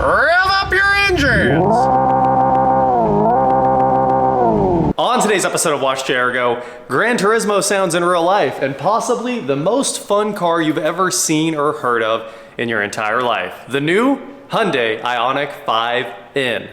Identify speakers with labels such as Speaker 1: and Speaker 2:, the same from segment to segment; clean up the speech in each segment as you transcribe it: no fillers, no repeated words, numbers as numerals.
Speaker 1: rev up your engines! On today's episode of WatchJRGo, Gran Turismo sounds in real life and possibly the most fun car you've ever seen or heard of in your entire life. The new Hyundai Ioniq 5N.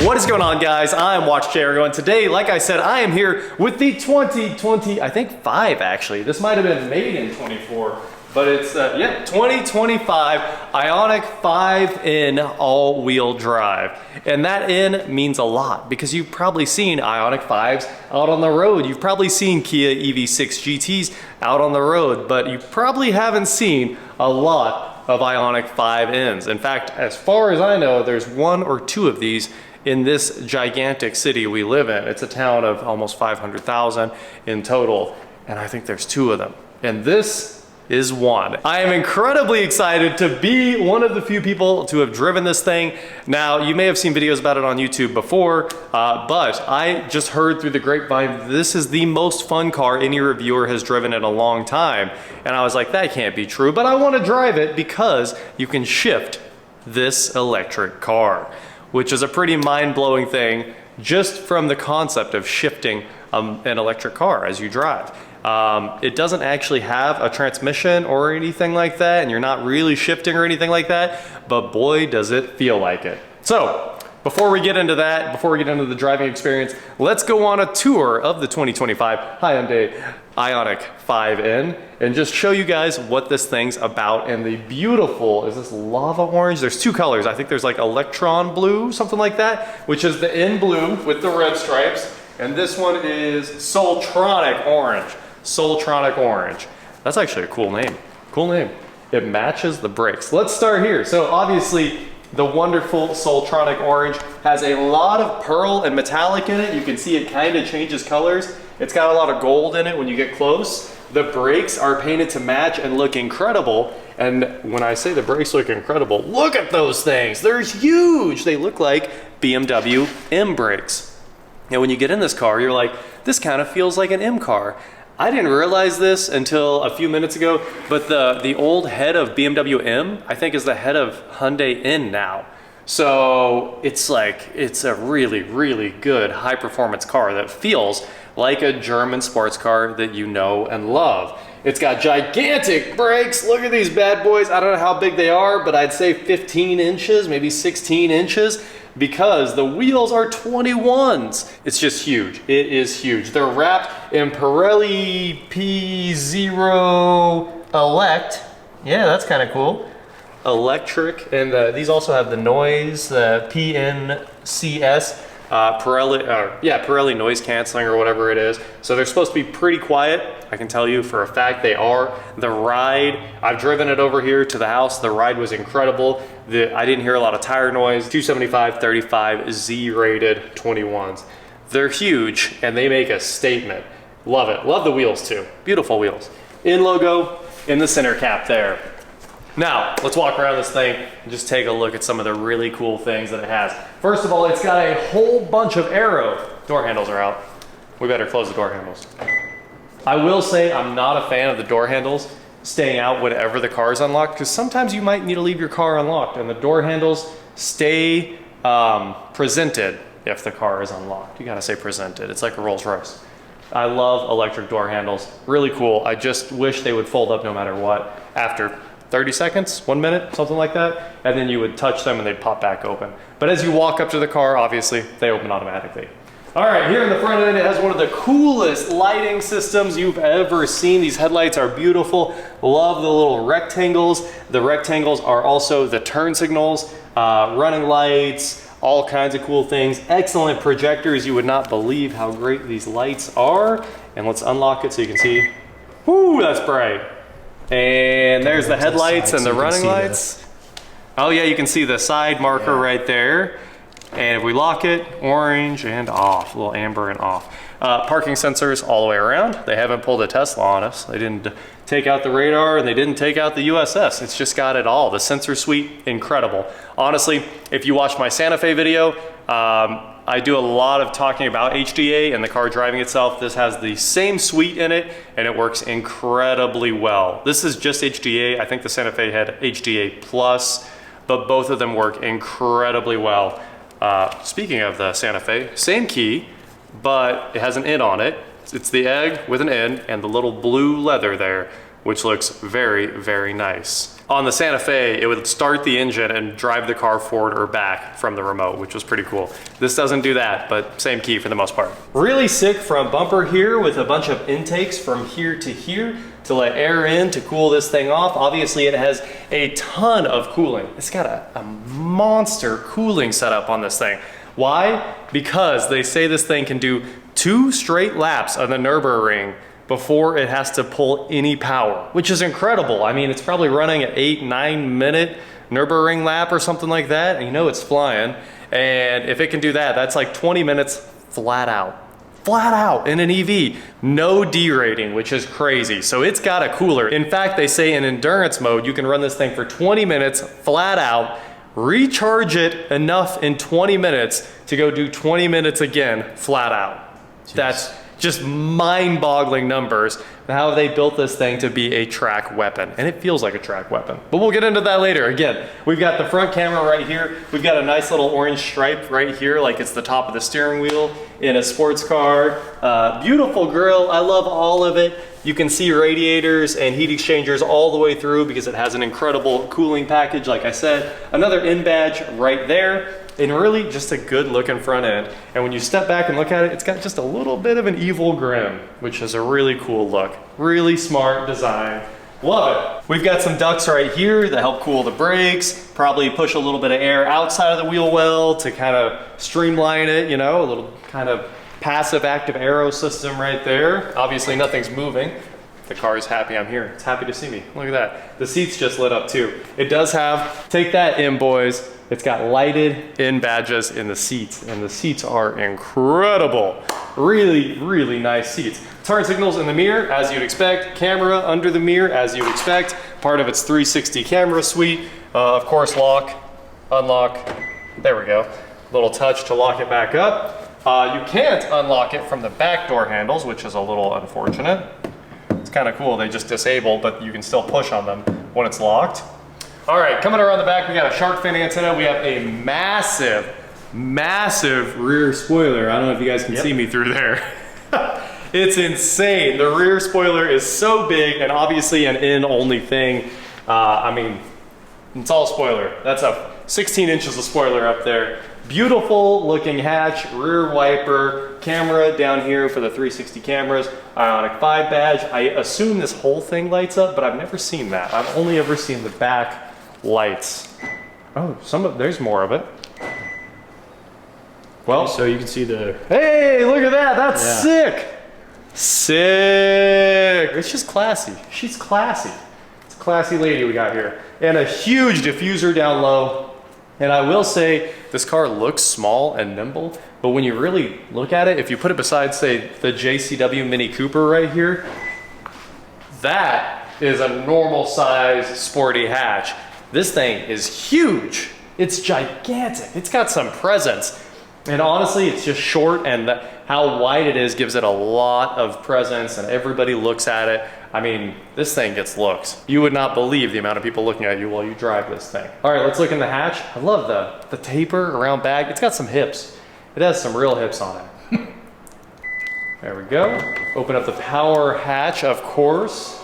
Speaker 1: What is going on, guys? I'm WatchJRGo, and today, like I said, I am here with the 2020, I think 5 actually. This might have been made in 24, but it's, 2025 Ioniq 5N all-wheel drive. And that N means a lot because you've probably seen Ioniq 5s out on the road. You've probably seen Kia EV6 GTs out on the road, but you probably haven't seen a lot of Ioniq 5Ns. In fact, as far as I know, there's 1 or 2 of these in this gigantic city we live in. It's a town of almost 500,000 in total, and I think there's 2 of them. And this is one. I am incredibly excited to be one of the few people to have driven this thing. Now, you may have seen videos about it on YouTube before, but I just heard through the grapevine, this is the most fun car any reviewer has driven in a long time. And I was like, that can't be true, but I want to drive it because you can shift this electric car, which is a pretty mind-blowing thing just from the concept of shifting an electric car as you drive. It doesn't actually have a transmission or anything like that, and you're not really shifting or anything like that, but boy, does it feel like it. So, before we get into that, before we get into the driving experience, let's go on a tour of the 2025 Hyundai Ioniq 5N and just show you guys what this thing's about. And the beautiful, is this lava orange? There's 2 colors. I think there's like electron blue, something like that, which is the N blue with the red stripes. And this one is Soultronic orange. Soultronic orange. That's actually a cool name. Cool name. It matches the brakes. Let's start here. So obviously, the wonderful Soultronic orange has a lot of pearl and metallic in it. You can see it kind of changes colors. It's got a lot of gold in it when you get close. The brakes are painted to match and look incredible. And when I say the brakes look incredible, look at those things. They're huge. They look like BMW M brakes. And when you get in this car, you're like, this kind of feels like an M car. I didn't realize this until a few minutes ago, but the old head of BMW M, I think, is the head of Hyundai N now. So it's like, it's a really, really good high performance car that feels like a German sports car that you know and love. It's got gigantic brakes. Look at these bad boys. I don't know how big they are, but I'd say 15 inches, maybe 16 inches. Because the wheels are 21s. It's just huge. It is huge. They're wrapped in Pirelli P0 Elect. Yeah, that's kind of cool. Electric, and these also have the noise, the PNCS, Pirelli noise canceling or whatever it is. So they're supposed to be pretty quiet. I can tell you for a fact they are. The ride, I've driven it over here to the house. The ride was incredible. I didn't hear a lot of tire noise. 275, 35, Z-rated 21s. They're huge and they make a statement. Love it. Love the wheels too. Beautiful wheels. In logo in the center cap there. Now, let's walk around this thing and just take a look at some of the really cool things that it has. First of all, it's got a whole bunch of aero. Door handles are out. We better close the door handles. I will say I'm not a fan of the door handles staying out whenever the car is unlocked, because sometimes you might need to leave your car unlocked, and the door handles stay presented if the car is unlocked. You gotta say presented. It's like a Rolls Royce. I love electric door handles. Really cool. I just wish they would fold up no matter what after 30 seconds, 1 minute, something like that, and then you would touch them and they'd pop back open. But as you walk up to the car, obviously, they open automatically. All right, here in the front end, it has one of the coolest lighting systems you've ever seen. These headlights are beautiful. Love the little rectangles. The rectangles are also the turn signals, running lights, all kinds of cool things. Excellent projectors. You would not believe how great these lights are. And let's unlock it so you can see. Whoo, that's bright. And there's the headlights and the running lights. Oh yeah, you can see the side marker right there. And if we lock it, orange and off, a little amber and off. Parking sensors all the way around. They haven't pulled a Tesla on us. They didn't take out the radar and they didn't take out the USS. It's just got it all. The sensor suite, incredible. Honestly, if you watch my Santa Fe video, I do a lot of talking about HDA and the car driving itself. This has the same suite in it and it works incredibly well. This is just HDA. I think the Santa Fe had HDA Plus, but both of them work incredibly well. Speaking of the Santa Fe, same key, but it has an N on it. It's the egg with an N and the little blue leather there, which looks very, very nice. On the Santa Fe, it would start the engine and drive the car forward or back from the remote, which was pretty cool. This doesn't do that, but same key for the most part. Really sick front bumper here with a bunch of intakes from here to let air in to cool this thing off. Obviously, it has a ton of cooling. It's got a monster cooling setup on this thing. Why? Because they say this thing can do 2 straight laps of the Nürburgring before it has to pull any power, which is incredible. I mean, it's probably running an 8-9 minute Nürburgring lap or something like that, and you know it's flying. And if it can do that, that's like 20 minutes flat out in an EV. No derating, which is crazy. So it's got a cooler. In fact, they say in endurance mode, you can run this thing for 20 minutes flat out, recharge it enough in 20 minutes to go do 20 minutes again flat out. Jeez. That's just mind-boggling numbers. How they built this thing to be a track weapon, and it feels like a track weapon. But we'll get into that later. Again, we've got the front camera right here. We've got a nice little orange stripe right here, like it's the top of the steering wheel in a sports car. Beautiful grille. I love all of it. You can see radiators and heat exchangers all the way through because it has an incredible cooling package, like I said. Another N badge right there. And really just a good looking front end. And when you step back and look at it, it's got just a little bit of an evil grin, which is a really cool look. Really smart design. Love it. We've got some ducts right here that help cool the brakes, probably push a little bit of air outside of the wheel well to kind of streamline it, you know, a little kind of passive active aero system right there. Obviously nothing's moving. The car is happy I'm here. It's happy to see me. Look at that. The seats just lit up too. It does have, take that in boys, it's got lighted in badges in the seats, and the seats are incredible. Really, really nice seats. Turn signals in the mirror, as you'd expect. Camera under the mirror, as you'd expect. Part of its 360 camera suite. Of course, lock, unlock. There we go. Little touch to lock it back up. You can't unlock it from the back door handles, which is a little unfortunate. It's kind of cool. They just disable, but you can still push on them when it's locked. All right, coming around the back, we got a shark fin antenna. We have a massive, massive rear spoiler. I don't know if you guys can see me through there. It's insane. The rear spoiler is so big and obviously an in-only thing. I mean, it's all spoiler. That's a 16 inches of spoiler up there. Beautiful looking hatch, rear wiper, camera down here for the 360 cameras, Ionic 5 badge. I assume this whole thing lights up, but I've never seen that. I've only ever seen the back lights. Oh, there's more of it. Well,
Speaker 2: so you can see the...
Speaker 1: Hey, look at that. That's sick. Sick. It's just classy. She's classy. It's a classy lady we got here. And a huge diffuser down low. And I will say, this car looks small and nimble, but when you really look at it, if you put it beside, say, the JCW Mini Cooper right here, that is a normal size sporty hatch. This thing is huge. It's gigantic. It's got some presence. And honestly, it's just short, and how wide it is gives it a lot of presence, and everybody looks at it. I mean, this thing gets looks. You would not believe the amount of people looking at you while you drive this thing. All right, let's look in the hatch. I love the taper around bag. It's got some hips. It has some real hips on it. There we go. Open up the power hatch, of course.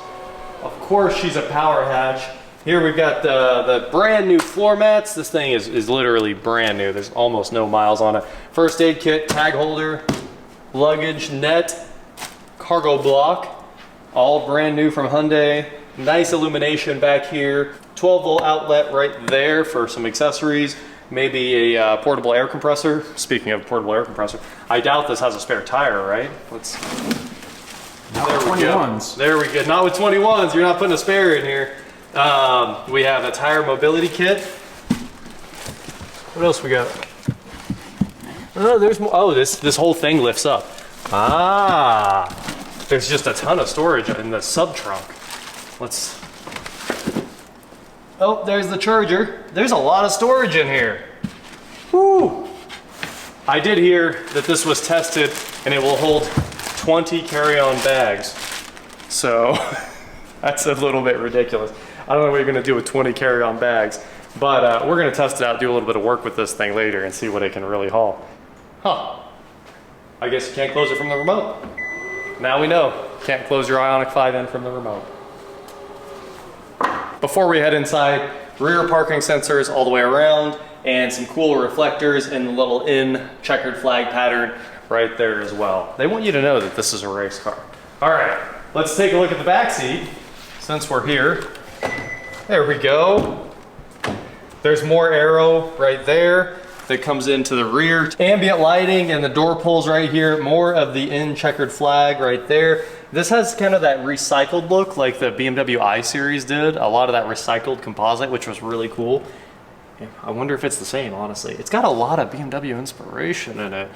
Speaker 1: Of course, she's a power hatch. Here we've got the brand new floor mats. This thing is literally brand new. There's almost no miles on it. First aid kit, tag holder, luggage net, cargo block, all brand new from Hyundai. Nice illumination back here. 12-volt outlet right there for some accessories. Maybe a portable air compressor. Speaking of portable air compressor, I doubt this has a spare tire, right? Let's.
Speaker 2: Not with 21s.
Speaker 1: There we go. Not with 21s. You're not putting a spare in here. We have a tire mobility kit. What else we got? Oh, there's more. Oh, this whole thing lifts up. Ah, there's just a ton of storage in the sub trunk. Let's. Oh, there's the charger. There's a lot of storage in here. Woo! I did hear that this was tested and it will hold 20 carry-on bags. So that's a little bit ridiculous. I don't know what you're gonna do with 20 carry-on bags, but we're gonna test it out, do a little bit of work with this thing later and see what it can really haul. Huh. I guess you can't close it from the remote. Now we know. Can't close your Ioniq 5 in from the remote. Before we head inside, rear parking sensors all the way around and some cool reflectors in the little in checkered flag pattern right there as well. They want you to know that this is a race car. All right, let's take a look at the back seat since we're here. There we go. There's more aero right there that comes into the rear. Ambient lighting and the door pulls right here. More of the in checkered flag right there. This has kind of that recycled look like the BMW i Series did. A lot of that recycled composite, which was really cool. I wonder if it's the same, honestly. It's got a lot of BMW inspiration in it.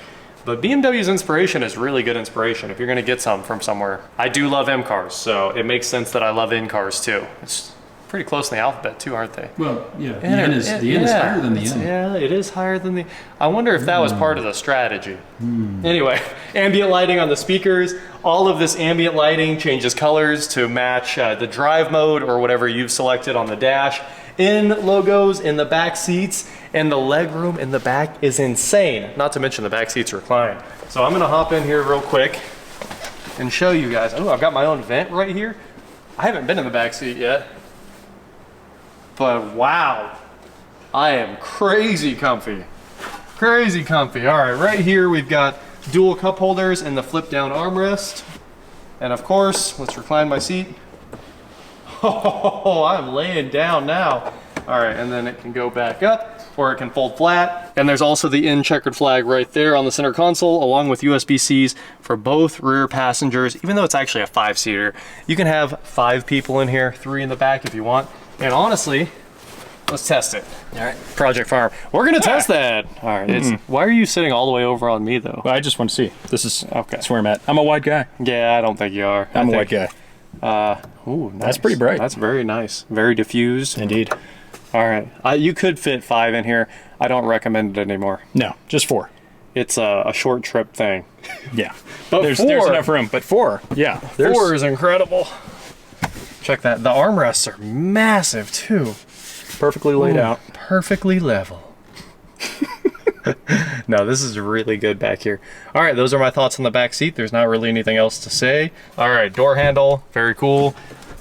Speaker 1: But BMW's inspiration is really good inspiration if you're gonna get some from somewhere. I do love M cars, so it makes sense that I love N cars too. It's pretty close in the alphabet too, aren't they?
Speaker 2: Well, yeah, the N is higher than the N.
Speaker 1: Yeah, it is higher than the... I wonder if that was part of the strategy. Anyway, ambient lighting on the speakers. All of this ambient lighting changes colors to match the drive mode or whatever you've selected on the dash. In logos in the back seats, and the leg room in the back is insane. Not to mention the back seats recline. So I'm gonna hop in here real quick and show you guys. Oh, I've got my own vent right here. I haven't been in the back seat yet. But wow, I am crazy comfy. Crazy comfy. All right, right here we've got dual cup holders and the flip down armrest. And of course, let's recline my seat. Oh, I'm laying down now. All right, and then it can go back up or it can fold flat. And there's also the in checkered flag right there on the center console, along with USB-Cs for both rear passengers. Even though it's actually a 5-seater, you can have 5 people in here, 3 in the back if you want. And honestly, let's test it. All right, Project Farm. We're gonna test that. All right, why are you sitting all the way over on me though?
Speaker 2: Well, I just want to see. This is okay. That's where I'm at. I'm a wide guy.
Speaker 1: Yeah, I don't think you are.
Speaker 2: I'm a white guy.
Speaker 1: Ooh, nice.
Speaker 2: That's pretty bright.
Speaker 1: That's very nice. Very diffused.
Speaker 2: Indeed.
Speaker 1: All right, you could fit 5 in here. I don't recommend it anymore.
Speaker 2: No, just 4.
Speaker 1: It's a short trip thing.
Speaker 2: Yeah,
Speaker 1: but
Speaker 2: there's
Speaker 1: 4,
Speaker 2: enough room. But 4, yeah,
Speaker 1: 4 is incredible. Check that. The armrests are massive too.
Speaker 2: Perfectly laid out.
Speaker 1: Perfectly level. No, this is really good back here. All right, those are my thoughts on the back seat. There's not really anything else to say. All right, door handle, very cool.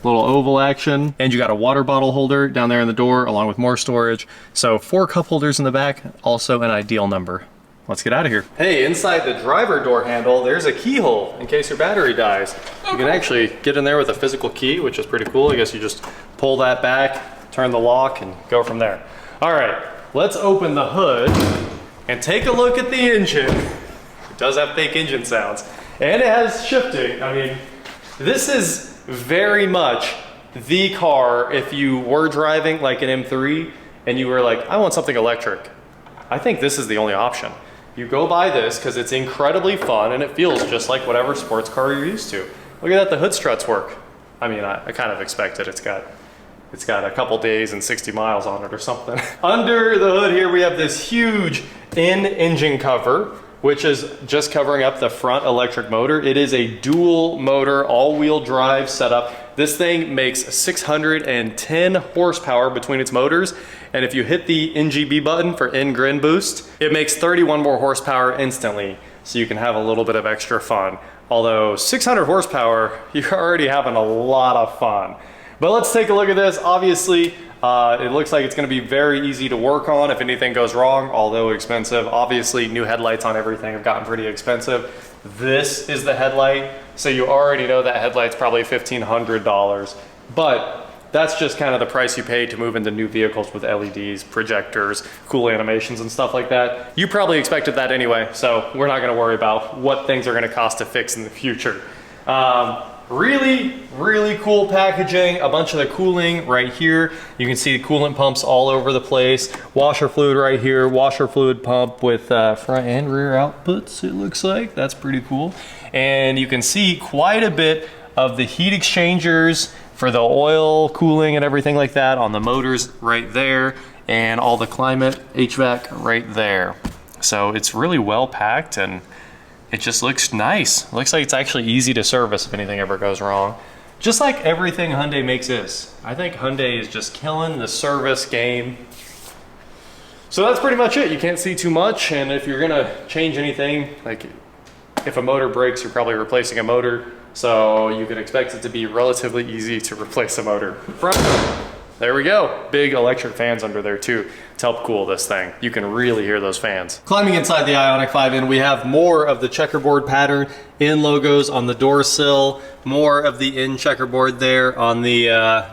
Speaker 1: Little oval action. And you got a water bottle holder down there in the door along with more storage. So 4 cup holders in the back, also an ideal number. Let's get out of here. Hey, inside the driver door handle, there's a keyhole in case your battery dies. You can actually get in there with a physical key, which is pretty cool. I guess you just pull that back, turn the lock, and go from there. All right, let's open the hood and take a look at the engine. It does have fake engine sounds. And it has shifting. I mean, this is very much the car if you were driving like an M3 and you were like, I want something electric. I think this is the only option. You go buy this because it's incredibly fun and it feels just like whatever sports car you're used to. Look at that, the hood struts work. I mean, I kind of expected it's got a couple days and 60 miles on it or something. Under the hood here, we have this huge in-engine cover, which is just covering up the front electric motor. It is a dual motor, all-wheel drive setup. This thing makes 610 horsepower between its motors. And if you hit the NGB button for N-Grin Boost, it makes 31 more horsepower instantly. So you can have a little bit of extra fun. Although 600 horsepower, you're already having a lot of fun. But let's take a look at this. Obviously, it looks like it's gonna be very easy to work on if anything goes wrong, although expensive. Obviously, new headlights on everything have gotten pretty expensive. This is the headlight, so you already know that headlight's probably $1,500. But that's just kind of the price you pay to move into new vehicles with LEDs, projectors, cool animations and stuff like that. You probably expected that anyway, so we're not gonna worry about what things are gonna cost to fix in the future. Really, really cool packaging. A bunch of the cooling right here. You can see coolant pumps all over the place. Washer fluid right here. Washer fluid pump with front and rear outputs, it looks like. That's pretty cool. And you can see quite a bit of the heat exchangers for the oil cooling and everything like that on the motors right there. And all the climate HVAC right there. So it's really well packed and it just looks nice. It looks like it's actually easy to service if anything ever goes wrong. Just like everything Hyundai makes is. I think Hyundai is just killing the service game. So that's pretty much it. You can't see too much, and if you're gonna change anything, like if a motor breaks, you're probably replacing a motor, so you can expect it to be relatively easy to replace a motor. There we go. Big electric fans under there too to help cool this thing. You can really hear those fans. Climbing inside the Ioniq 5N, we have more of the checkerboard pattern in logos on the door sill, more of the in checkerboard there on the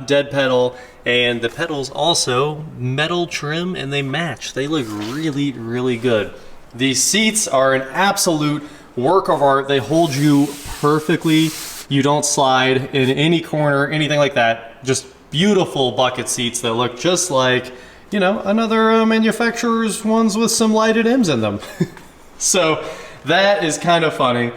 Speaker 1: dead pedal, and the pedals also metal trim and they match. They look really, really good. These seats are an absolute work of art. They hold you perfectly. You don't slide in any corner, anything like that. Just beautiful bucket seats that look just like, you know, another manufacturer's ones with some lighted M's in them. So that is kind of funny.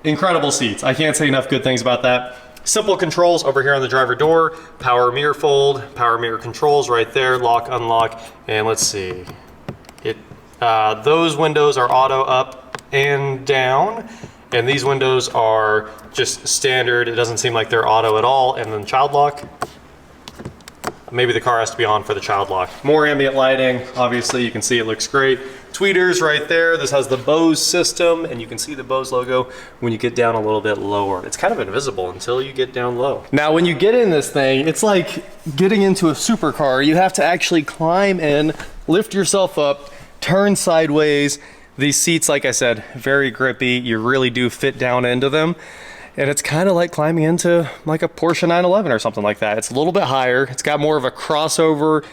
Speaker 1: Incredible seats. I can't say enough good things about that. Simple controls over here on the driver door. Power mirror fold, power mirror controls right there, lock, unlock, and let's see. Those windows are auto up and down, and these windows are just standard. It doesn't seem like they're auto at all. And then child lock. Maybe the car has to be on for the child lock. More ambient lighting. Obviously, you can see it looks great. Tweeters right there. This has the Bose system, and you can see the Bose logo when you get down a little bit lower. It's kind of invisible until you get down low. Now, when you get in this thing, it's like getting into a supercar. You have to actually climb in, lift yourself up, turn sideways. These seats, like I said, very grippy. You really do fit down into them. And it's kind of like climbing into like a Porsche 911 or something like that. It's a little bit higher. It's got more of a crossover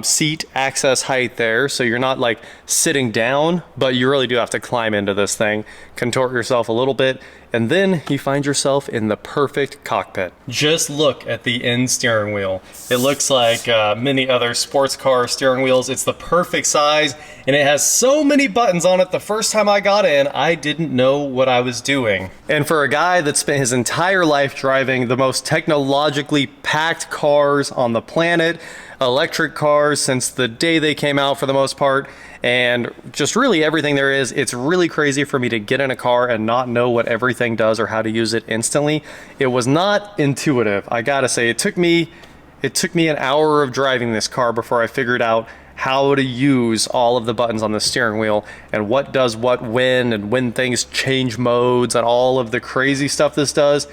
Speaker 1: seat access height there. So you're not like sitting down, but you really do have to climb into this thing, contort yourself a little bit, and then you find yourself in the perfect cockpit. Just look at the end steering wheel. It looks like many other sports car steering wheels. It's the perfect size, and it has so many buttons on it. The first time I got in, I didn't know what I was doing. And for a guy that spent his entire life driving the most technologically packed cars on the planet, electric cars since the day they came out for the most part, and just really everything there is, it's really crazy for me to get in a car and not know what everything does or how to use it instantly. It was not intuitive. I gotta say, it took me an hour of driving this car before I figured out how to use all of the buttons on the steering wheel and what does what when, and when things change modes and all of the crazy stuff this does.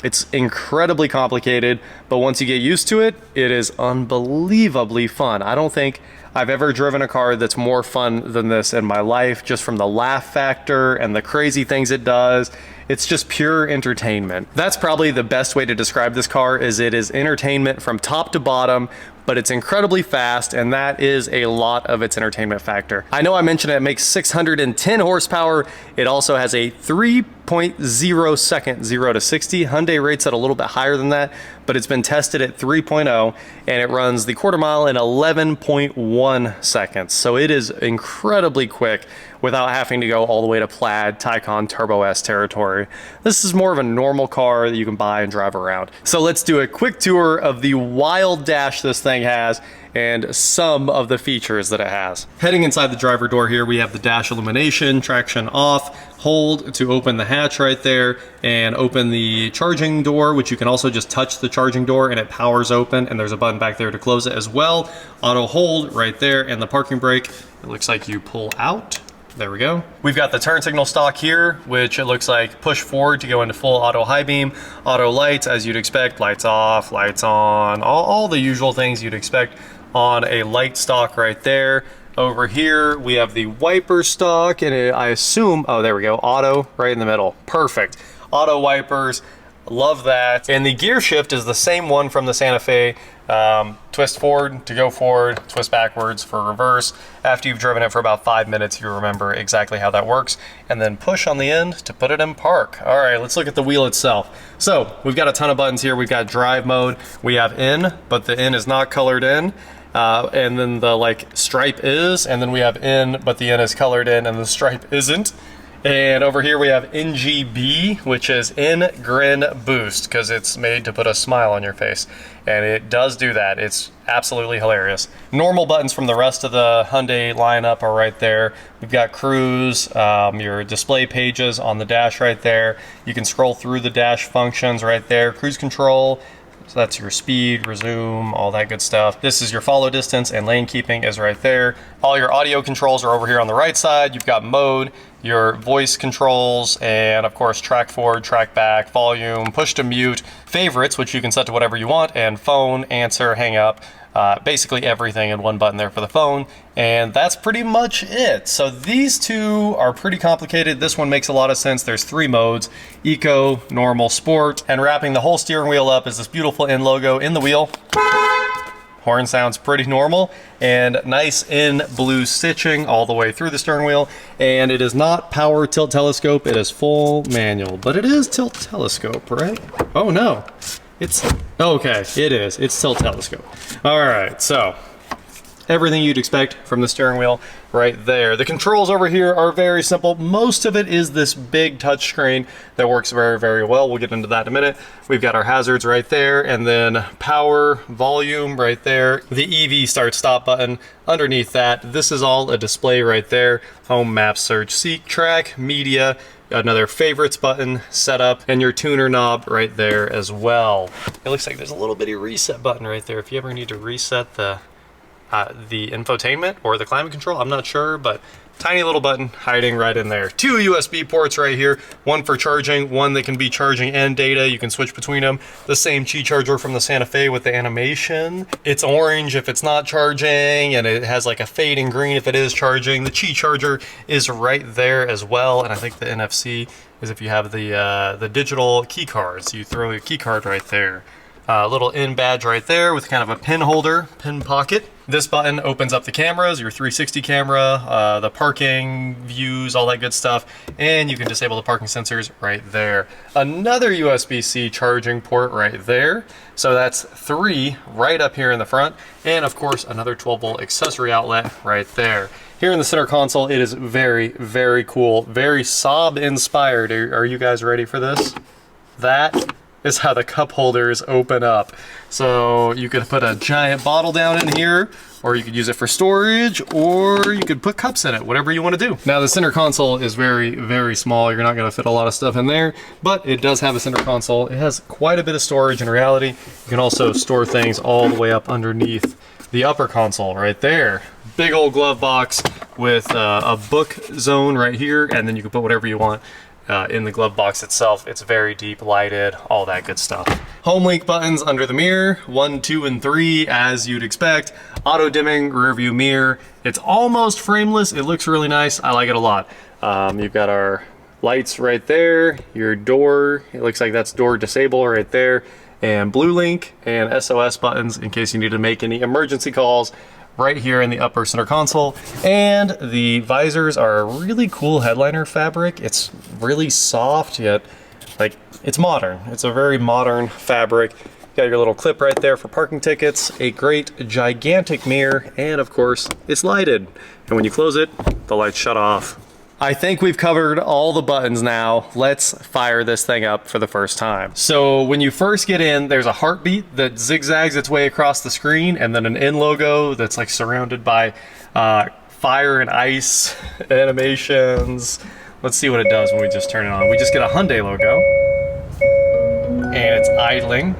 Speaker 1: It's incredibly complicated, but once you get used to it, it is unbelievably fun. I don't think I've ever driven a car that's more fun than this in my life, just from the laugh factor and the crazy things it does. It's just pure entertainment. That's probably the best way to describe this car, is it is entertainment from top to bottom, but it's incredibly fast, and that is a lot of its entertainment factor. I know I mentioned it makes 610 horsepower. It also has a 3.0 second 0 to 60. Hyundai rates it a little bit higher than that, but it's been tested at 3.0, and it runs the quarter mile in 11.1 seconds. So it is incredibly quick without having to go all the way to Plaid, Taycan, Turbo S territory. This is more of a normal car that you can buy and drive around. So let's do a quick tour of the wild dash this thing has and some of the features that it has. Heading inside the driver door here, we have the dash illumination, traction off, hold to open the hatch right there, and open the charging door, which you can also just touch the charging door and it powers open, and there's a button back there to close it as well. Auto hold right there, and the parking brake, it looks like you pull out. There we go. We've got the turn signal stock here, which it looks like push forward to go into full auto high beam. Auto lights, as you'd expect, lights off, lights on, all the usual things you'd expect on a light stock right there. Over here, we have the wiper stock, and I assume, oh, there we go, auto right in the middle. Perfect. Auto wipers, love that. And the gear shift is the same one from the Santa Fe. Twist forward to go forward, twist backwards for reverse. After you've driven it for about 5 minutes, you remember exactly how that works, and then push on the end to put it in park. All right, let's look at the wheel itself. So we've got a ton of buttons here. We've got drive mode, we have in, but the in is not colored in. And then the like stripe is, and then we have in, but the in is colored in and the stripe isn't. And over here we have NGB, which is In Grin Boost, because it's made to put a smile on your face. And it does do that. It's absolutely hilarious. Normal buttons from the rest of the Hyundai lineup are right there. We've got cruise, your display pages on the dash right there. You can scroll through the dash functions right there. Cruise control. So that's your speed, resume, all that good stuff. This is your follow distance, and lane keeping is right there. All your audio controls are over here on the right side. You've got mode, your voice controls, and of course track forward, track back, volume, push to mute, favorites, which you can set to whatever you want, and phone, answer, hang up. Basically everything in one button there for the phone, and that's pretty much it. So these two are pretty complicated. This one makes a lot of sense. There's 3 modes: eco, normal, sport, and wrapping the whole steering wheel up is this beautiful N logo in the wheel. Horn sounds pretty normal, and nice in blue stitching all the way through the steering wheel. And it is not power tilt telescope, it is full manual, but it is tilt telescope, right? Oh no. It's okay, it is. It's tilt telescope. All right, so everything you'd expect from the steering wheel right there. The controls over here are very simple. Most of it is this big touch screen that works very, very well. We'll get into that in a minute. We've got our hazards right there, and then power, volume right there. The EV start stop button underneath that. This is all a display right there. Home, map, search, seek, track, media, another favorites button, setup, and your tuner knob right there as well. It looks like there's a little bitty reset button right there if you ever need to reset the infotainment or the climate control. I'm not sure, but tiny little button hiding right in there. 2 USB ports right here, one for charging, one that can be charging and data. You can switch between them. The same Qi charger from the Santa Fe with the animation. It's orange if it's not charging, and it has like a fading green if it is charging. The Qi charger is right there as well, and I think the NFC is if you have the digital key cards. You throw your key card right there. Little in badge right there with kind of a pin holder, pin pocket. This button opens up the cameras, your 360 camera, the parking views, all that good stuff, and you can disable the parking sensors right there. Another USB-C charging port right there. So that's 3 right up here in the front, and of course another 12-volt accessory outlet right there. Here in the center console, it is very, very cool, very Saab inspired. Are you guys ready for this? That is how the cup holders open up. So you could put a giant bottle down in here, or you could use it for storage, or you could put cups in it, whatever you want to do. Now the center console is very, very small. You're not going to fit a lot of stuff in there, but it does have a center console. It has quite a bit of storage in reality. You can also store things all the way up underneath the upper console right there. Big old glove box with a book zone right here, and then you can put whatever you want in the glove box itself. It's very deep lighted, all that good stuff. Home link buttons under the mirror, 1, 2, and 3 as you'd expect. Auto dimming rear view mirror. It's almost frameless. It looks really nice. I like it a lot. You've got our lights right there, your door. It looks like that's door disable right there, and blue link and SOS buttons in case you need to make any emergency calls right here in the upper center console. And the visors are a really cool headliner fabric. It's really soft, yet like it's modern. It's a very modern fabric. You got your little clip right there for parking tickets, a great gigantic mirror, and of course it's lighted. And when you close it, the lights shut off. I think we've covered all the buttons now. Let's fire this thing up for the first time. So when you first get in, there's a heartbeat that zigzags its way across the screen, and then an N logo that's like surrounded by fire and ice animations. Let's see what it does when we just turn it on. We just get a Hyundai logo, and it's idling.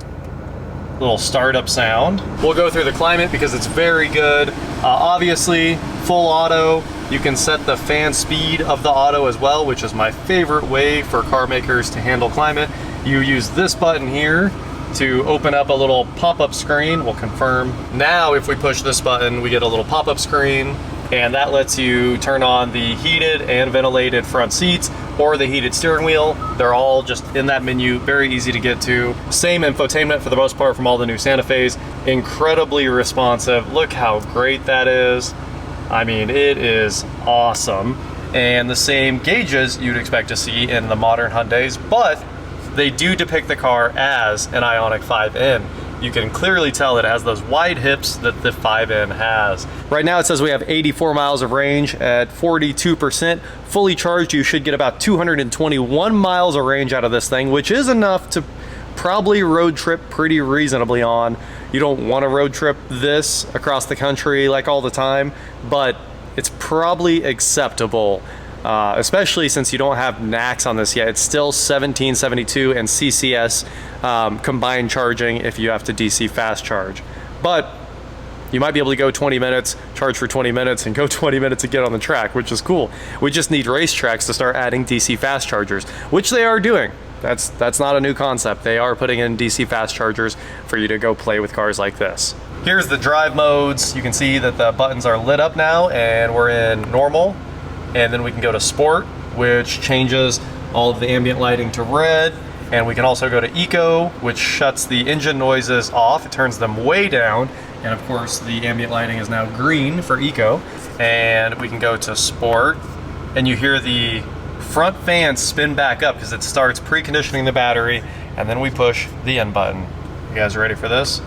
Speaker 1: Little startup sound. We'll go through the climate because it's very good. Obviously, full auto. You can set the fan speed of the auto as well, which is my favorite way for car makers to handle climate. You use this button here to open up a little pop-up screen. We'll confirm. Now, if we push this button, we get a little pop-up screen, and that lets you turn on the heated and ventilated front seats or the heated steering wheel. They're all just in that menu, very easy to get to. Same infotainment for the most part from all the new Santa Fe's. Incredibly responsive. Look how great that is. I mean, it is awesome. And the same gauges you'd expect to see in the modern Hyundais, but they do depict the car as an Ioniq 5N. you can clearly tell that it has those wide hips that the 5N has. Right now it says we have 84 miles of range at 42%. Fully charged, you should get about 221 miles of range out of this thing, which is enough to probably road trip pretty reasonably on. You don't want to road trip this across the country like all the time, but it's probably acceptable. Especially since you don't have NACS on this yet. It's still 1772 and CCS combined charging if you have to DC fast charge. But you might be able to go 20 minutes, charge for 20 minutes, and go 20 minutes and get on the track, which is cool. We just need racetracks to start adding DC fast chargers, which they are doing. That's not a new concept. They are putting in DC fast chargers for you to go play with cars like this. Here's the drive modes. You can see that the buttons are lit up now, and we're in normal. And then we can go to sport, which changes all of the ambient lighting to red. And we can also go to eco, which shuts the engine noises off. It turns them way down. And of course, the ambient lighting is now green for eco. And we can go to sport, and you hear the front fan spin back up because it starts preconditioning the battery. And then we push the N button. You guys ready for this?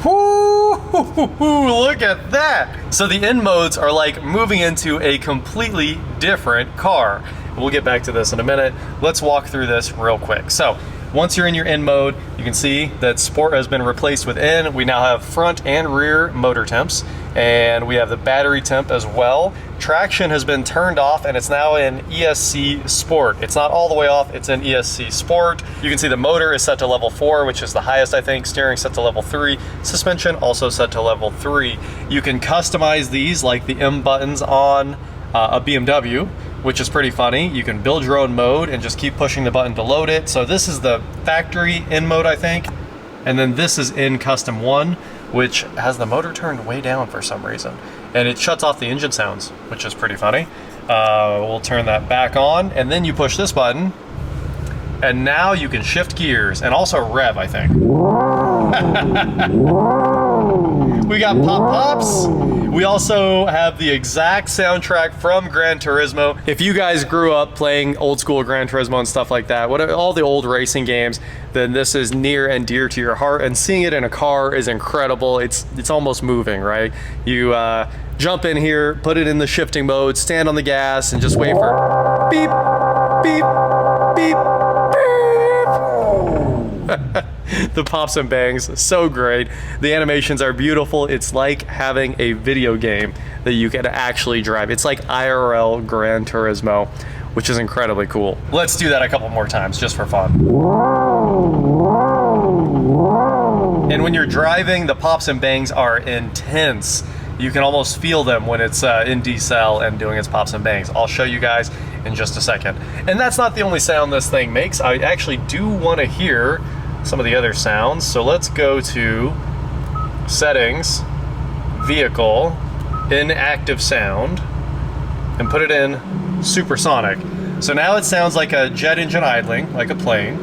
Speaker 1: Whoo, look at that. So the N modes are like moving into a completely different car. We'll get back to this in a minute. Let's walk through this real quick. So once you're in your N mode, you can see that sport has been replaced with N. We now have front and rear motor temps, and we have the battery temp as well. Traction has been turned off, and it's now in ESC Sport. It's not all the way off, it's in ESC Sport. You can see the motor is set to level 4, which is the highest, I think. Steering set to level 3. Suspension also set to level 3. You can customize these like the M buttons on a BMW, which is pretty funny. You can build your own mode and just keep pushing the button to load it. So this is the factory in mode, I think. And then this is in custom 1, which has the motor turned way down for some reason. And it shuts off the engine sounds, which is pretty funny. We'll turn that back on, and then you push this button, and now you can shift gears and also rev, I think. We got pop-pops. We also have the exact soundtrack from Gran Turismo. If you guys grew up playing old school Gran Turismo and stuff like that, all the old racing games, then this is near and dear to your heart, and seeing it in a car is incredible. It's almost moving, right? You jump in here, put it in the shifting mode, stand on the gas, and just wait for beep, beep, beep, beep. The pops and bangs, so great. The animations are beautiful. It's like having a video game that you can actually drive. It's like IRL Gran Turismo, which is incredibly cool. Let's do that a couple more times just for fun. And when you're driving, the pops and bangs are intense. You can almost feel them when it's in decel and doing its pops and bangs. I'll show you guys in just a second. And that's not the only sound this thing makes. I actually do want to hear some of the other sounds. So let's go to settings, vehicle, inactive sound, and put it in supersonic. So now it sounds like a jet engine idling, like a plane.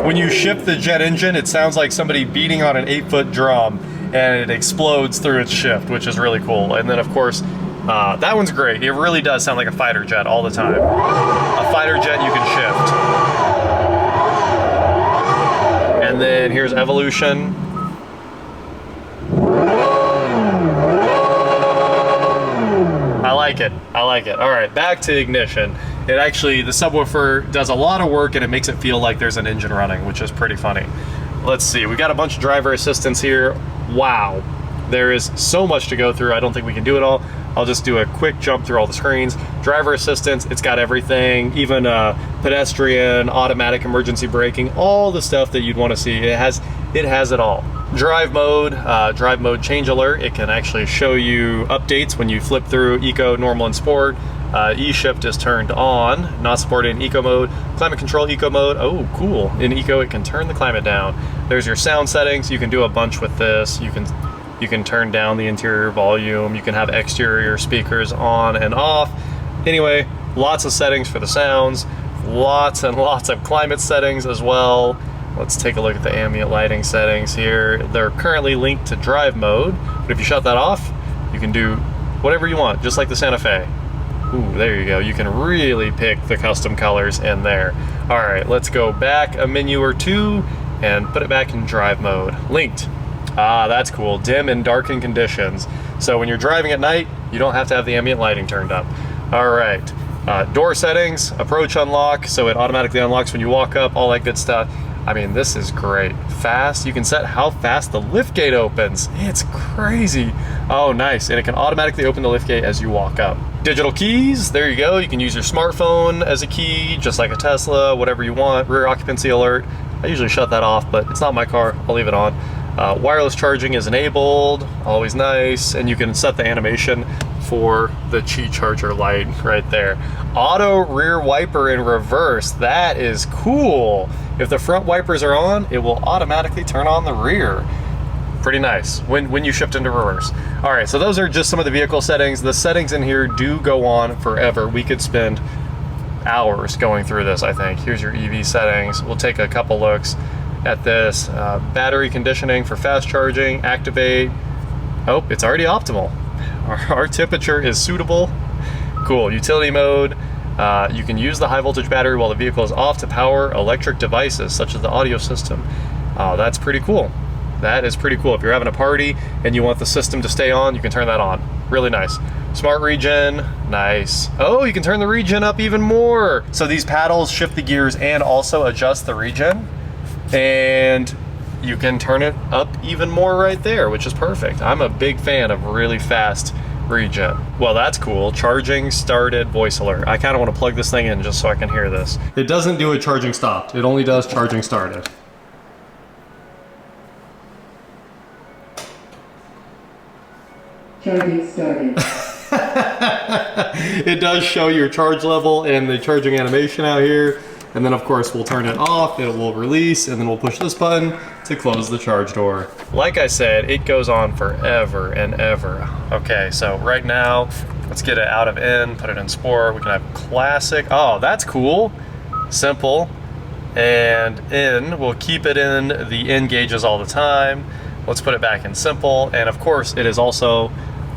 Speaker 1: When you shift the jet engine, it sounds like somebody beating on an 8-foot drum, and it explodes through its shift, which is really cool. And then of course, that one's great. It really does sound like a fighter jet all the time. A fighter jet you can shift. And then here's evolution. I like it. I like it. All right, back to ignition. It actually, the subwoofer does a lot of work, and it makes it feel like there's an engine running, which is pretty funny. Let's see, we got a bunch of driver assistance here. Wow, there is so much to go through. I don't think we can do it all. I'll just do a quick jump through all the screens. Driver assistance, it's got everything, even pedestrian, automatic emergency braking, all the stuff that you'd want to see. It has it all. Drive mode change alert. It can actually show you updates when you flip through eco, normal, and sport. E-shift is turned on, not supported in eco mode. Climate control eco mode, oh cool. In eco it can turn the climate down. There's your sound settings. You can do a bunch with this. You can turn down the interior volume. You can have exterior speakers on and off. Anyway, lots of settings for the sounds. Lots and lots of climate settings as well. Let's take a look at the ambient lighting settings here. They're currently linked to drive mode, but if you shut that off, you can do whatever you want, just like the Santa Fe. Ooh, there you go. You can really pick the custom colors in there. All right, let's go back a menu or two and put it back in drive mode. Linked. Ah, that's cool. Dim and darken conditions. So when you're driving at night, you don't have to have the ambient lighting turned up. All right. Door settings, approach unlock, so it automatically unlocks when you walk up, all that good stuff. I mean, this is great. Fast, you can set how fast the lift gate opens. It's crazy. Oh, nice. And it can automatically open the lift gate as you walk up. Digital keys, there you go. You can use your smartphone as a key, just like a Tesla, whatever you want. Rear occupancy alert. I usually shut that off, but it's not my car. I'll leave it on. Wireless charging is enabled, always nice. And you can set the animation for the Qi charger light right there. Auto rear wiper in reverse, that is cool. If the front wipers are on, it will automatically turn on the rear. Pretty nice when you shift into reverse. All right, so those are just some of the vehicle settings. The settings in here do go on forever. We could spend hours going through this, I think. Here's your EV settings. We'll take a couple looks at this. Battery conditioning for fast charging, activate. Oh, it's already optimal. Our temperature is suitable. Cool. Utility mode. You can use the high voltage battery while the vehicle is off to power electric devices such as the audio system. Oh, that's pretty cool. That is pretty cool. If you're having a party and you want the system to stay on, you can turn that on. Really nice. Smart regen, nice. Oh, you can turn the regen up even more. So these paddles shift the gears and also adjust the regen. And you can turn it up even more right there, which is perfect. I'm a big fan of really fast regen. Well, that's cool. Charging started voice alert. I kind of want to plug this thing in just so I can hear this. It doesn't do a charging stopped. It only does charging started.
Speaker 3: Charging started.
Speaker 1: It does show your charge level and the charging animation out here. And then of course we'll turn it off, it will release, and then we'll push this button to close the charge door. Like I said, it goes on forever and ever. Okay, so right now, let's get it out of N, put it in Sport. We can have Classic. Oh, that's cool. Simple. And N, we'll keep it in the N gauges all the time. Let's put it back in Simple. And of course, it is also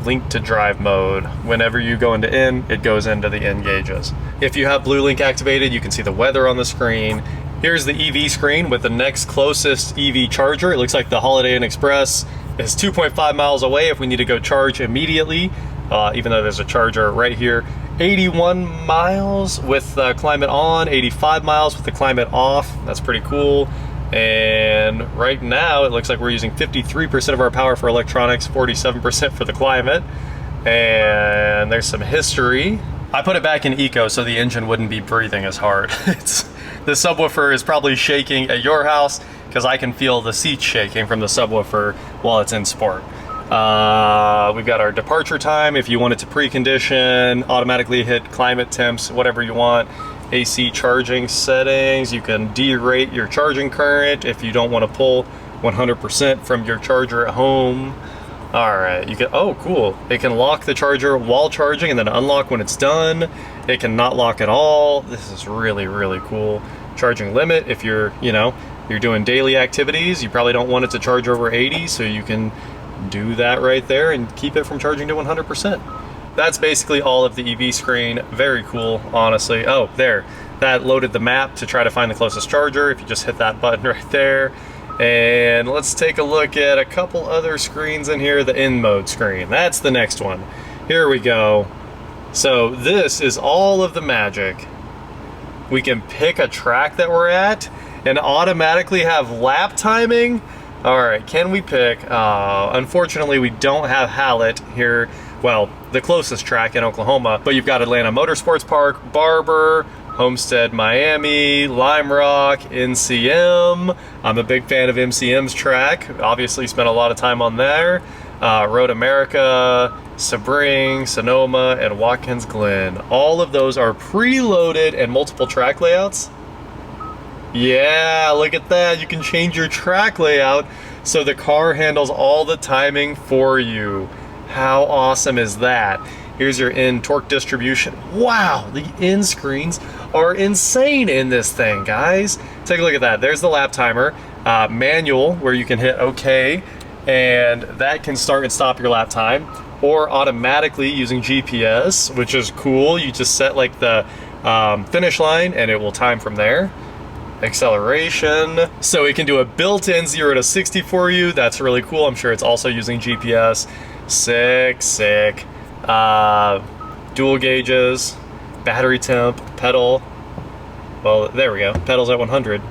Speaker 1: linked to drive mode. Whenever you go into N, it goes into the N gauges. If you have Blue Link activated, you can see the weather on the screen. Here's the EV screen with the next closest EV charger. It looks like the Holiday Inn Express is 2.5 miles away if we need to go charge immediately, even though there's a charger right here. 81 miles with climate on, 85 miles with the climate off. That's pretty cool. And right now it looks like we're using 53% of our power for electronics, 47% for the climate. And there's some history. I put it back in eco so the engine wouldn't be breathing as hard. The subwoofer is probably shaking at your house because I can feel the seats shaking from the subwoofer while it's in Sport. We've got our departure time. If you want it to precondition, automatically hit climate temps, whatever you want. AC charging settings, you can derate your charging current if you don't want to pull 100% from your charger at home. All right, you can, oh cool, it can lock the charger while charging and then unlock when it's done. It can not lock at all. This is really, really cool. Charging limit, if you're, you're doing daily activities, you probably don't want it to charge over 80, so you can do that right there and keep it from charging to 100%. That's basically all of the EV screen. Very cool, honestly. Oh, there. That loaded the map to try to find the closest charger if you just hit that button right there. And let's take a look at a couple other screens in here. The in mode screen. That's the next one. Here we go. So this is all of the magic. We can pick a track that we're at and automatically have lap timing. All right, can we pick? Unfortunately, we don't have Hallett here. Well, the closest track in Oklahoma, but you've got Atlanta Motorsports Park, Barber, Homestead, Miami, Lime Rock, NCM. I'm a big fan of MCM's track. Obviously spent a lot of time on there. Road America, Sebring, Sonoma, and Watkins Glen. All of those are preloaded and multiple track layouts. Yeah, look at that. You can change your track layout so the car handles all the timing for you. How awesome is that? Here's your in torque distribution. Wow, the in screens are insane in this thing, guys. Take a look at that. There's the lap timer. Manual, where you can hit OK, and that can start and stop your lap time. or automatically using GPS, which is cool. You just set like the finish line and it will time from there. Acceleration, so it can do a built-in 0 to 60 for you. That's really cool. I'm sure it's also using GPS. Sick. Dual gauges, battery temp, pedal. Well, there we go. Pedals at 100.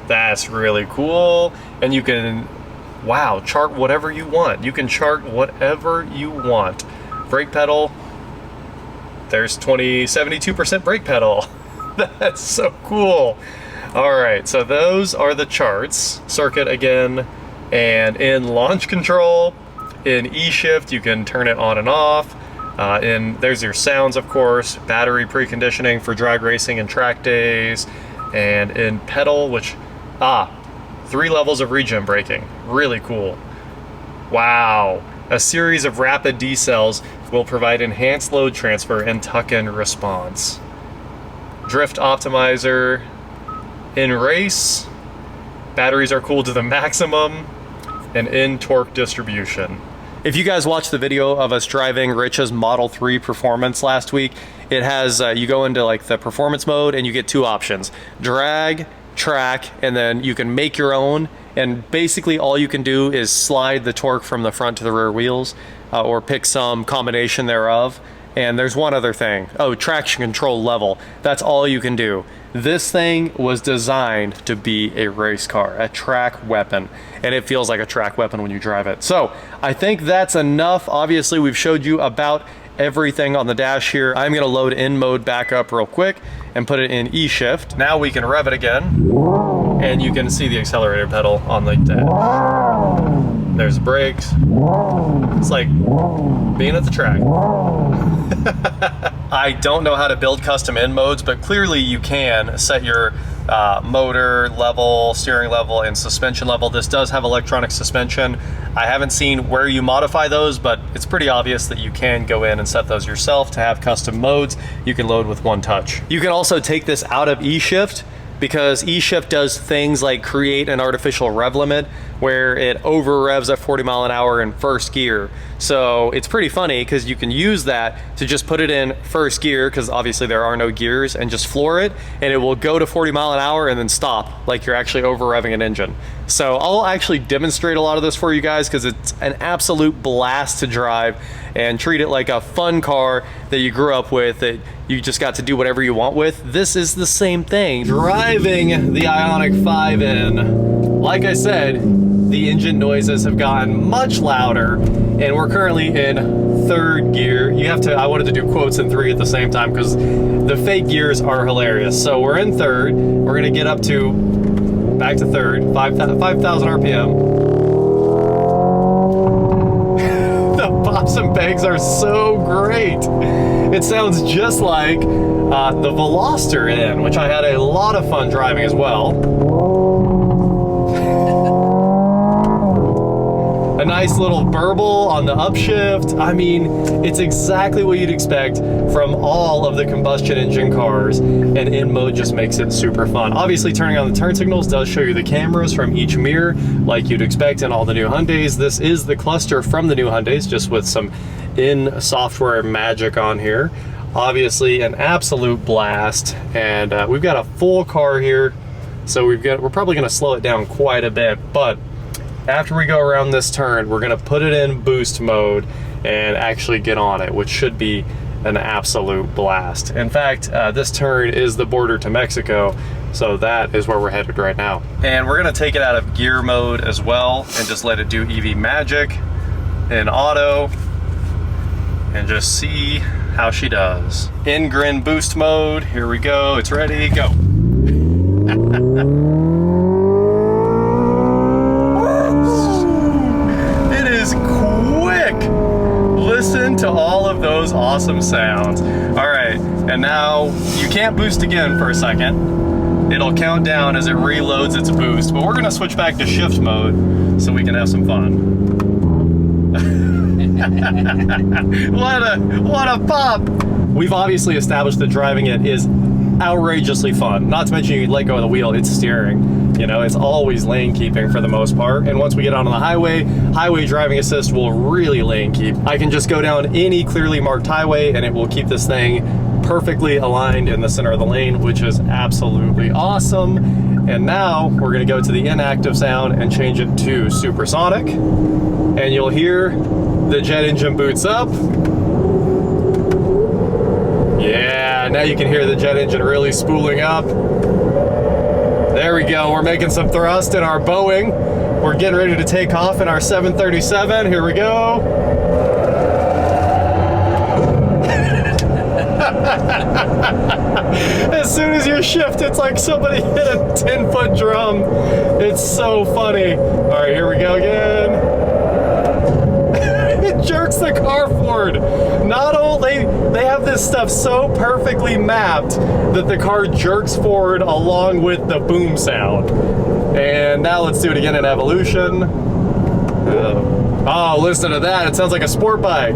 Speaker 1: That's really cool. And you can, wow, chart whatever you want. You can chart whatever you want. Brake pedal. There's 72% brake pedal. That's so cool. All right, so those are the charts. Circuit again, and in launch control, in E-Shift, you can turn it on and off. There's your sounds, of course, battery preconditioning for drag racing and track days, and in pedal, which, 3 levels of regen braking. Really cool. Wow. A series of rapid decels will provide enhanced load transfer and tuck-in response. Drift optimizer. In race, batteries are cooled to the maximum, and in torque distribution. If you guys watched the video of us driving Rich's Model 3 Performance last week, it has, you go into like the performance mode and you get 2 options: drag, track, and then you can make your own. And basically all you can do is slide the torque from the front to the rear wheels, or pick some combination thereof. And there's one other thing. Oh, traction control level. That's all you can do. This thing was designed to be a race car, a track weapon, and it feels like a track weapon when you drive it. So I think that's enough. Obviously, we've showed you about everything on the dash here. I'm gonna load in mode back up real quick and put it in E-Shift. Now we can rev it again, and you can see the accelerator pedal on the dash. There's brakes. It's like being at the track. I don't know how to build custom in modes, but clearly you can set your motor level, steering level, and suspension level. This does have electronic suspension. I haven't seen where you modify those, but it's pretty obvious that you can go in and set those yourself to have custom modes you can load with one touch. You can also take this out of E-Shift, because E-Shift does things like create an artificial rev limit where it over revs at 40 mile an hour in first gear. So it's pretty funny because you can use that to just put it in first gear, because obviously there are no gears, and just floor it, and it will go to 40 mile an hour and then stop like you're actually over revving an engine. So I'll actually demonstrate a lot of this for you guys because it's an absolute blast to drive, and treat it like a fun car that you grew up with, that you just got to do whatever you want with. This is the same thing. Driving the Ioniq 5N, like I said, the engine noises have gotten much louder, and we're currently in third gear. You have to, I wanted to do quotes in 3 at the same time because the fake gears are hilarious. So we're in third, we're gonna get up to, back to third, 5,000 RPM. The pops and pegs are so great. It sounds just like the Veloster N, which I had a lot of fun driving as well. A nice little burble on the upshift. I mean, it's exactly what you'd expect from all of the combustion engine cars, and in mode just makes it super fun. Obviously, turning on the turn signals does show you the cameras from each mirror, like you'd expect in all the new Hyundais. This is the cluster from the new Hyundais, just with some in-software magic on here. Obviously, an absolute blast, and we've got a full car here, so we're probably going to slow it down quite a bit, but after we go around this turn, we're gonna put it in boost mode and actually get on it, which should be an absolute blast. In fact, this turn is the border to Mexico, so that is where we're headed right now. And we're gonna take it out of gear mode as well and just let it do EV magic in auto and just see how she does. In grin boost mode, here we go, it's ready, go. Listen to all of those awesome sounds. All right, and now you can't boost again for a second. It'll count down as it reloads its boost, but we're gonna switch back to shift mode so we can have some fun. What a pop! We've obviously established that driving it is outrageously fun. Not to mention you let go of the wheel, it's steering. You know, it's always lane keeping for the most part. And once we get out on the highway, highway driving assist will really lane keep. I can just go down any clearly marked highway and it will keep this thing perfectly aligned in the center of the lane, which is absolutely awesome. And now we're gonna go to the inactive sound and change it to supersonic. And you'll hear the jet engine boots up. Yeah, now you can hear the jet engine really spooling up. There we go, we're making some thrust in our Boeing. We're getting ready to take off in our 737, here we go. As soon as you shift, it's like somebody hit a 10-foot drum. It's so funny. All right, here we go again. It jerks the car forward. Not only, they have this stuff so perfectly mapped that the car jerks forward along with the boom sound. And now let's do it again in evolution. Oh, listen to that. It sounds like a sport bike.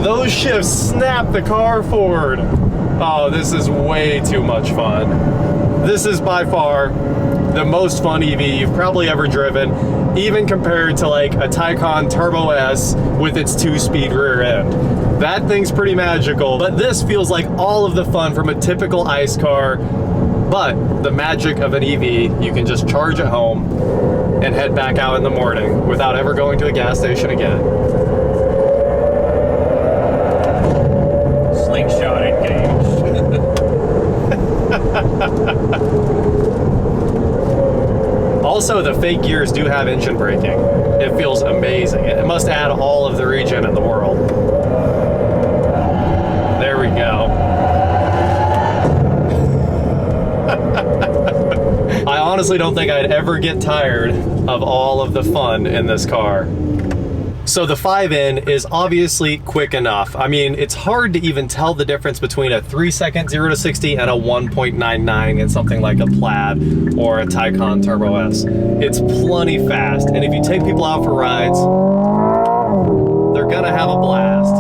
Speaker 1: Those shifts snap the car forward. Oh, this is way too much fun. This is by far the most fun EV you've probably ever driven, even compared to like a Taycan Turbo S with its 2-speed rear end. That thing's pretty magical, but this feels like all of the fun from a typical ICE car, but the magic of an EV, you can just charge at home and head back out in the morning without ever going to a gas station again.
Speaker 2: Slingshot engaged.
Speaker 1: Also, the fake gears do have engine braking. It feels amazing. It must add all of the regen in the world. There we go. I honestly don't think I'd ever get tired of all of the fun in this car. So the 5N is obviously quick enough. I mean, it's hard to even tell the difference between a 3-second 0 to 60 and a 1.99 in something like a Plaid or a Taycan Turbo S. It's plenty fast, and if you take people out for rides, they're gonna have a blast.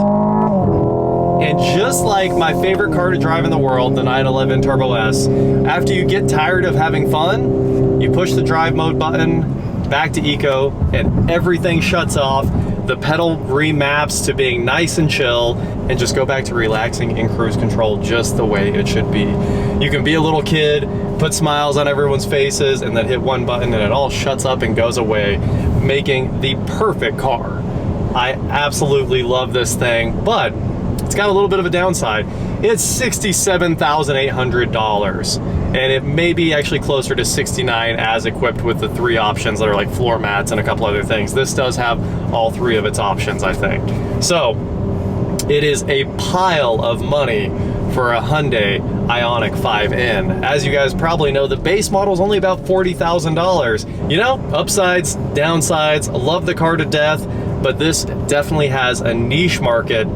Speaker 1: And just like my favorite car to drive in the world, the 911 Turbo S, after you get tired of having fun, you push the drive mode button, back to eco, and everything shuts off. The pedal remaps to being nice and chill, and just go back to relaxing in cruise control just the way it should be. You can be a little kid, put smiles on everyone's faces, and then hit one button and it all shuts up and goes away, making the perfect car. I absolutely love this thing, but it's got a little bit of a downside. It's $67,800, and it may be actually closer to $69,000 as equipped with the 3 options that are like floor mats and a couple other things. This does have all 3 of its options, I think. So it is a pile of money for a Hyundai Ioniq 5N. As you guys probably know, the base model is only about $40,000. You know, upsides, downsides, I love the car to death, but this definitely has a niche market,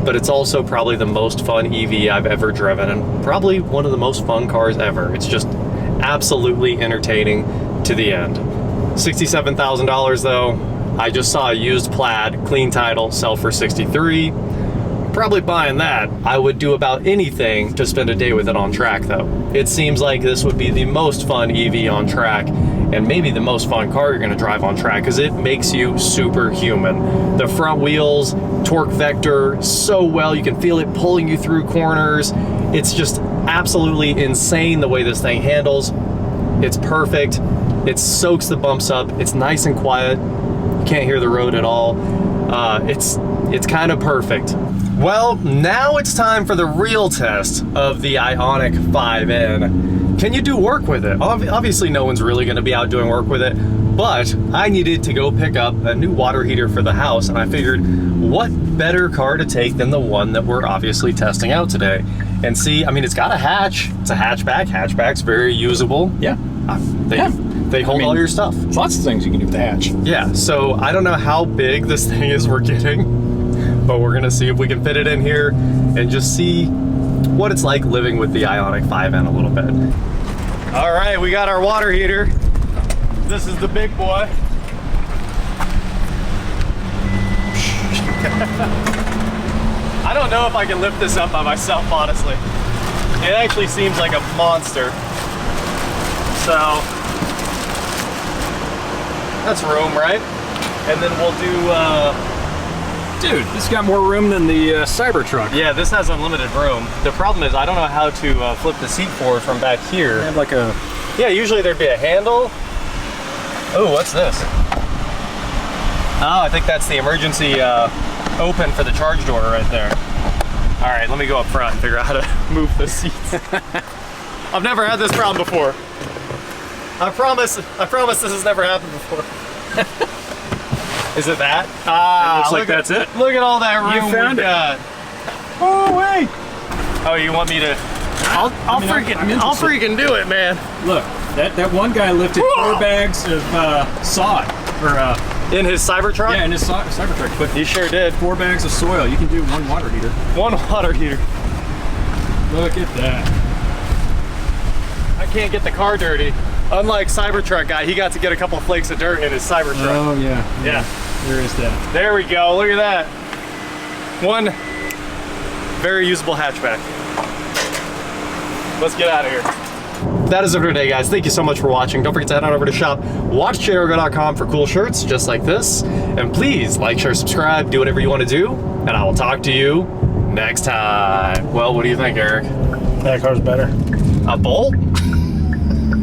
Speaker 1: but it's also probably the most fun EV I've ever driven, and probably one of the most fun cars ever. It's just absolutely entertaining to the end. $67,000 though. I just saw a used Plaid, clean title, sell for $63,000. Probably buying that. I would do about anything to spend a day with it on track though. It seems like this would be the most fun EV on track, and maybe the most fun car you're gonna drive on track, because it makes you superhuman. The front wheels, torque vector so well, you can feel it pulling you through corners. It's just absolutely insane the way this thing handles. It's perfect. It soaks the bumps up. It's nice and quiet. You can't hear the road at all. It's kind of perfect. Well, now it's time for the real test of the Ioniq 5N. Can you do work with it? Obviously no one's really gonna be out doing work with it, but I needed to go pick up a new water heater for the house, and I figured what better car to take than the one that we're obviously testing out today. And see, I mean, it's got a hatch. It's a hatchback. Hatchback's very usable.
Speaker 2: Yeah.
Speaker 1: They hold all your stuff.
Speaker 2: There's lots of things you can do with the hatch.
Speaker 1: Yeah, so I don't know how big this thing is we're getting, but we're gonna see if we can fit it in here and just see what it's like living with the Ioniq 5N a little bit. All right, we got our water heater. This is the big boy. I don't know if I can lift this up by myself, honestly. It actually seems like a monster. So, that's room, right? And then we'll do,
Speaker 2: Dude, this got more room than the Cybertruck.
Speaker 1: yeah, this has unlimited room. The problem is I don't know how to flip the seat forward from back here.
Speaker 2: I have like a...
Speaker 1: Yeah, usually there'd be a handle. Oh, what's this? Oh, I think that's the emergency open for the charge door right there. All right, let me go up front and figure out how to move the seats. I've never had this problem before. I promise this has never happened before. Is it that? Ah,
Speaker 2: looks like that's it.
Speaker 1: Look at all that room
Speaker 2: You found
Speaker 1: we
Speaker 2: it.
Speaker 1: got. Oh, wait. Oh, you want me to? I'll freaking do it, man.
Speaker 2: Look, that one guy lifted 4 bags of sod. Or,
Speaker 1: In his Cybertruck?
Speaker 2: yeah, in his Cybertruck. But
Speaker 1: He sure did.
Speaker 2: 4 bags of soil. You can do 1 water heater.
Speaker 1: 1 water heater.
Speaker 2: Look at that.
Speaker 1: I can't get the car dirty. Unlike Cybertruck guy, he got to get a couple flakes of dirt in his Cybertruck.
Speaker 2: Oh, yeah.
Speaker 1: Yeah.
Speaker 2: There is that.
Speaker 1: There we go, look at that. One very usable hatchback. Let's get out of here. That is it for today, guys. Thank you so much for watching. Don't forget to head on over to shop WatchJRGo.com for cool shirts just like this. And please like, share, subscribe, do whatever you want to do. And I will talk to you next time. Well, what do you think, Eric?
Speaker 3: That car's better.
Speaker 1: A Bolt?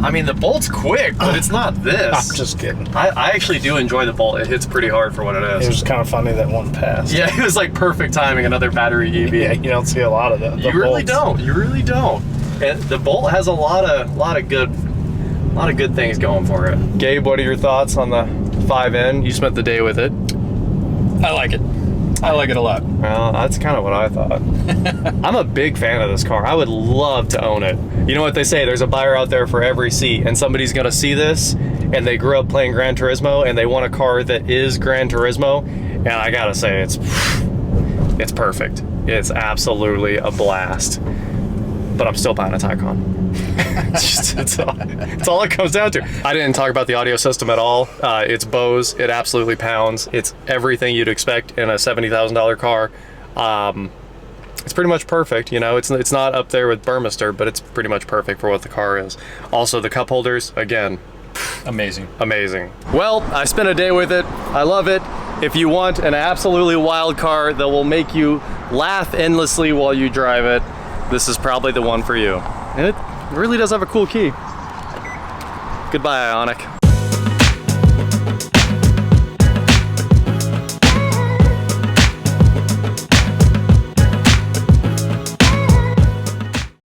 Speaker 1: I mean, the Bolt's quick, but it's not this.
Speaker 3: I'm just kidding.
Speaker 1: I actually do enjoy the Bolt. It hits pretty hard for what it is.
Speaker 3: It was kind of funny that one passed.
Speaker 1: Yeah, it was like perfect timing, another battery EV.
Speaker 3: Yeah, you don't see a lot of that.
Speaker 1: You really don't. You really don't. And the Bolt has a lot of good things going for it. Gabe, what are your thoughts on the 5N? You spent the day with it.
Speaker 2: I like it. I like it a lot.
Speaker 1: Well, that's kind of what I thought. I'm a big fan of this car. I would love to own it. You know what they say, there's a buyer out there for every seat, and somebody's gonna see this and they grew up playing Gran Turismo and they want a car that is Gran Turismo, and I gotta say, it's perfect. It's absolutely a blast. But I'm still buying a Taycan. It's all it comes down to. I didn't talk about the audio system at all. It's Bose. It absolutely pounds. It's everything you'd expect in a $70,000 car. It's pretty much perfect. You know, it's not up there with Burmester, but it's pretty much perfect for what the car is. Also, the cup holders, again,
Speaker 2: Amazing.
Speaker 1: amazing. Well, I spent a day with it. I love it. If you want an absolutely wild car that will make you laugh endlessly while you drive it, this is probably the one for you. And it really does have a cool key. Goodbye, Ioniq.